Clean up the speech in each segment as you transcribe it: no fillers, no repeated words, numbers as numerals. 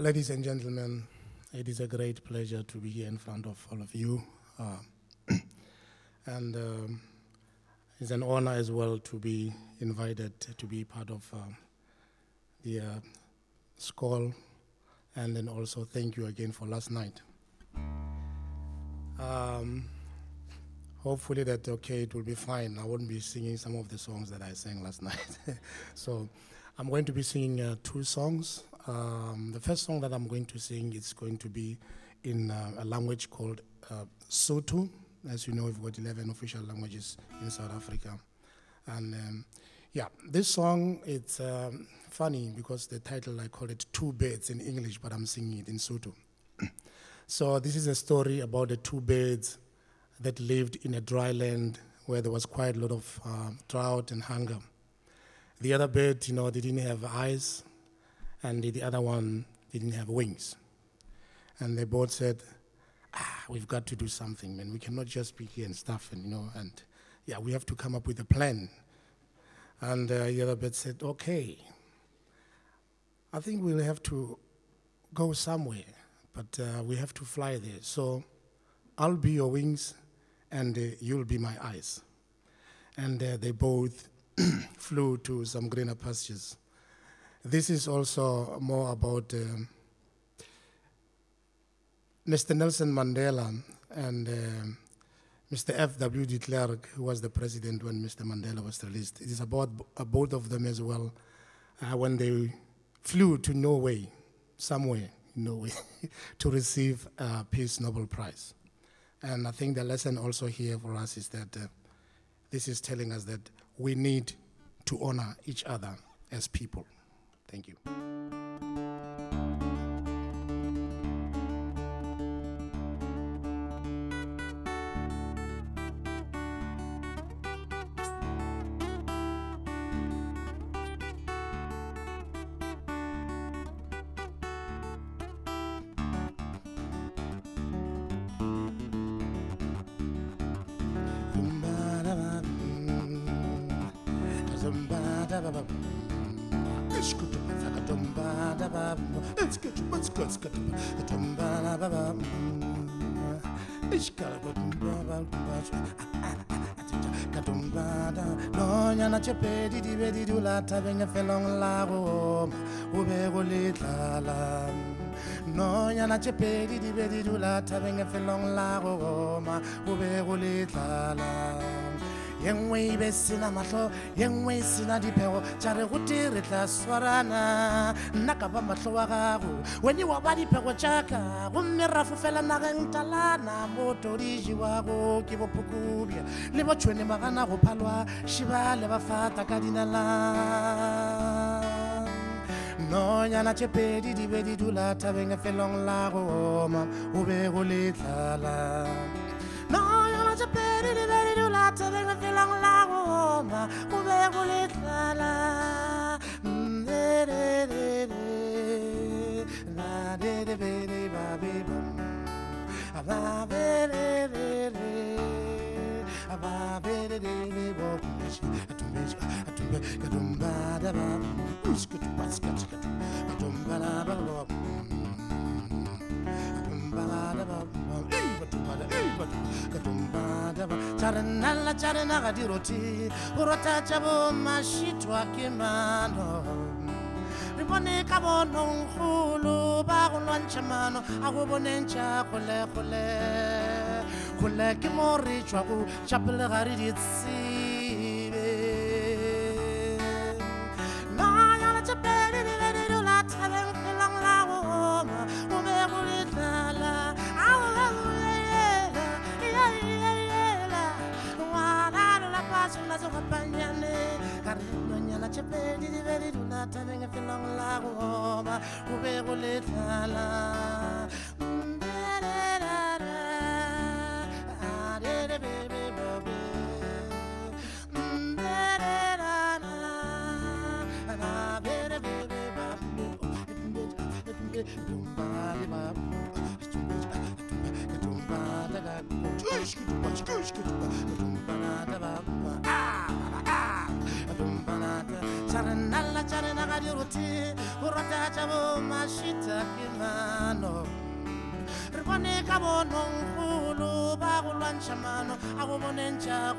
Ladies and gentlemen, it is a great pleasure to be here in front of all of you. And it's an honor as well to be invited to be part of the Skoll, and then also thank you again for last night. Hopefully that, okay, it will be fine. I won't be singing some of the songs that I sang last night. So I'm going to be singing 2 songs. The first song that I'm going to sing is going to be in a language called Sotu. As you know, we've got 11 official languages in South Africa. And yeah, this song, it's funny because the title, I call it 2 Birds in English, but I'm singing it in Sotu. So this is a story about the 2 birds that lived in a dry land where there was quite a lot of drought and hunger. The other bird, you know, they didn't have eyes, and the other one didn't have wings. And they both said, we've got to do something, man. We cannot just be here and stuff, and, you know, and yeah, we have to come up with a plan. And the other bird said, okay, I think we'll have to go somewhere, but we have to fly there. So I'll be your wings, and you'll be my eyes. And they both flew to some greener pastures. This is also more about Mr. Nelson Mandela and Mr. F.W. de Klerk, who was the president when Mr. Mandela was released. It is about both of them as well, when they flew to Norway, somewhere in Norway, to receive a Peace Nobel Prize. And I think the lesson also here for us is that this is telling us that we need to honor each other as people. Thank you. Yengwe besina mahlo, yengwe sina dipeo, jare gutire tla swarana, nakaba mahlo wa gago, weni wa ba dipeo chaka, gomme rafu fela nageng talana, motoriji wa go ke bopukubia, le botshwene magana go phalwa, shiba le ba fata ka dinala. No nyana chepedi di be di dula tabeng felong la go ma, o be go le tlala. No nyana chepedi di be di dula tabeng felong la go ma, o be go le tlala. De de de de, la de de be de ba be bam, ba be de de de, ba be de de bo kumesh, atumesh, atumesh, kadumba da ba, uskut baskat, kadumba da ba ba, kadumba da ba ba, kadumba da ba, charanalla charana gadiroti, urota chabo mashitwa kimano. Ribone kabono khulu ba go lwantsha mano a go bonentsha khole khole khole ke mo re tswa go chapele ga re ditsibe na ya la chapele le le la thabeng felang la go ma o be go le tlala a o la wa la paso la zo kapanyane ka re la chapele di be di la thabeng felang la go ma o be go le tlala. Charanalla la chane na ga di roti go rata cha bo mashita ke mano re bone ka bonong khulu ba go lwantsha mano a go bonentsha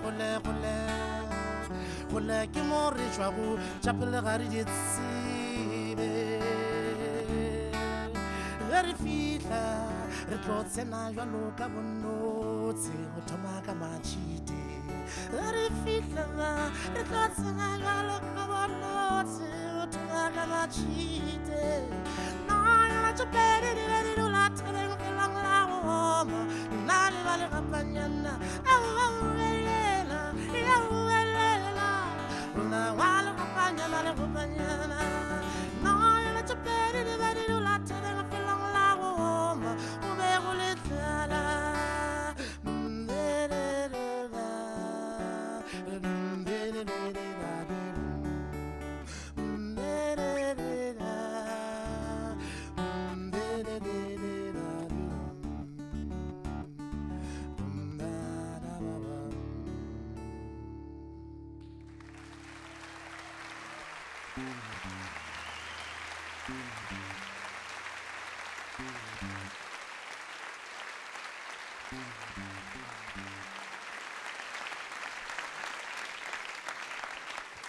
gole ke mo re tswa go chapele ga re di tsibe re fitla re tlotsena jalo ka bonotse go thoma ka machite re fitla re tlotsena jalo ka bonotse go thoma ka machite na ya tshepedi di la tseleng ke lang la homa na le ba le kapanyana na wala kapanyana le kapanyana na ya tshepedi di la tseleng ke lang la homa o be go le tsala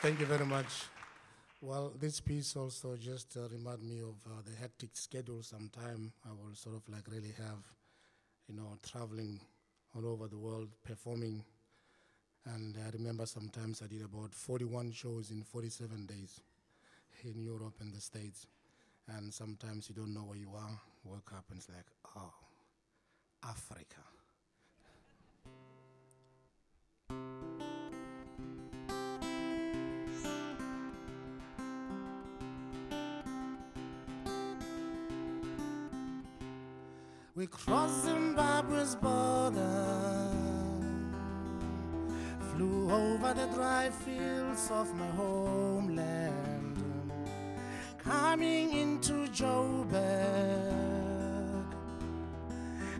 Thank you very much. Well, this piece also just reminded me of the hectic schedule sometime. I will sort of like really have, traveling all over the world, performing. And I remember sometimes I did about 41 shows in 47 days in Europe and the States. And sometimes you don't know where you are, wake up and it's like, oh, Africa. We crossed Zimbabwe's border, flew over the dry fields of my homeland, coming into Joburg,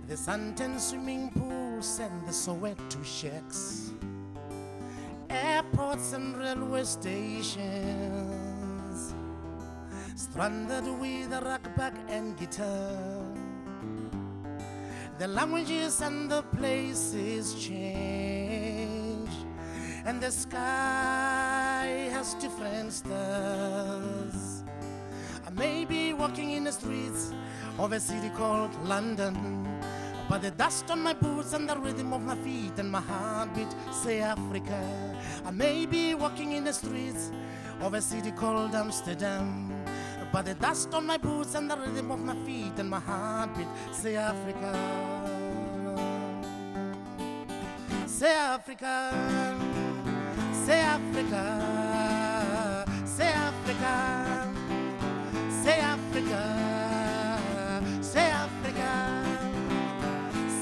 the suntan swimming pools and the Soweto shacks, airports and railway stations, stranded with a rockback and guitar. The languages and the places change, and the sky has different stars. I may be walking in the streets of a city called London, but the dust on my boots and the rhythm of my feet and my heartbeat say Africa. I may be walking in the streets of a city called Amsterdam, but the dust on my boots and the rhythm of my feet and my heartbeat say Africa. Say Africa, say Africa, say Africa, say Africa, say Africa,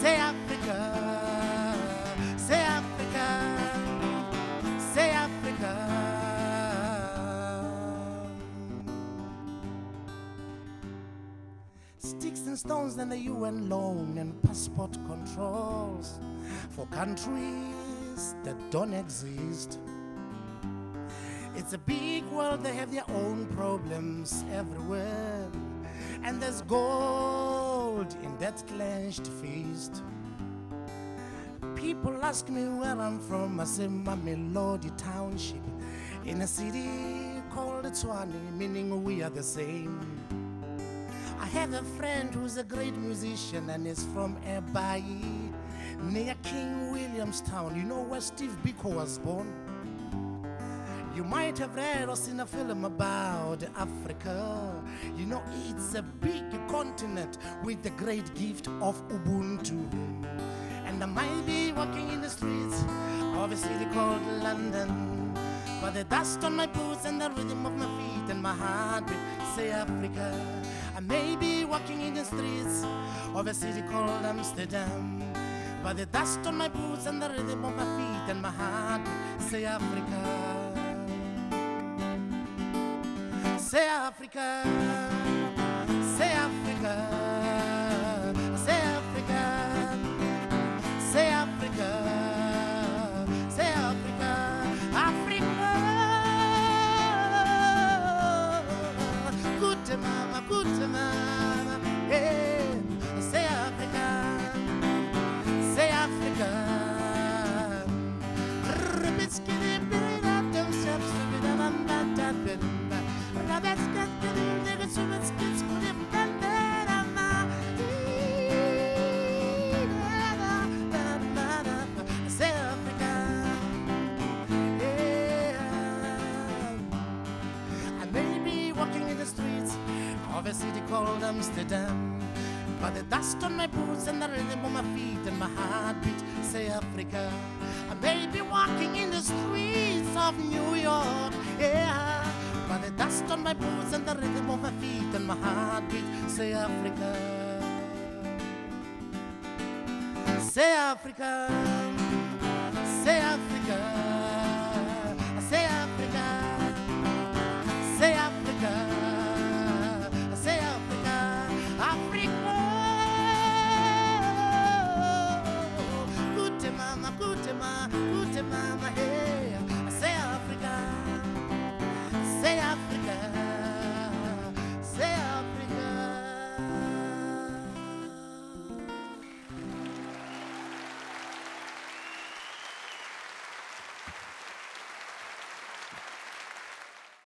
say Africa, say Africa, say Africa. Sticks and stones and the UN loan and passport controls for countries that don't exist. It's a big world, they have their own problems everywhere, and there's gold in that clenched fist. People ask me where I'm from, I say Mamelodi Township, in a city called Tshwane, meaning we are the same. I have a friend who's a great musician and is from Ebayi, near King Williamstown. You know where Steve Biko was born? You might have read or seen a film about Africa. You know, it's a big continent with the great gift of Ubuntu. And I might be walking in the streets of a city called London, but the dust on my boots and the rhythm of my feet and my heartbeat say Africa. I may be walking in the streets of a city called Amsterdam, but the dust on my boots and the rhythm of my feet and my heart say Africa. Say Africa, say Africa, say Africa, say Africa, say Africa, Africa, a city called Amsterdam. But the dust on my boots and the rhythm on my feet and my heartbeat say Africa. I may be walking in the streets of New York, yeah. But the dust on my boots and the rhythm of my feet and my heartbeat say Africa. Say Africa.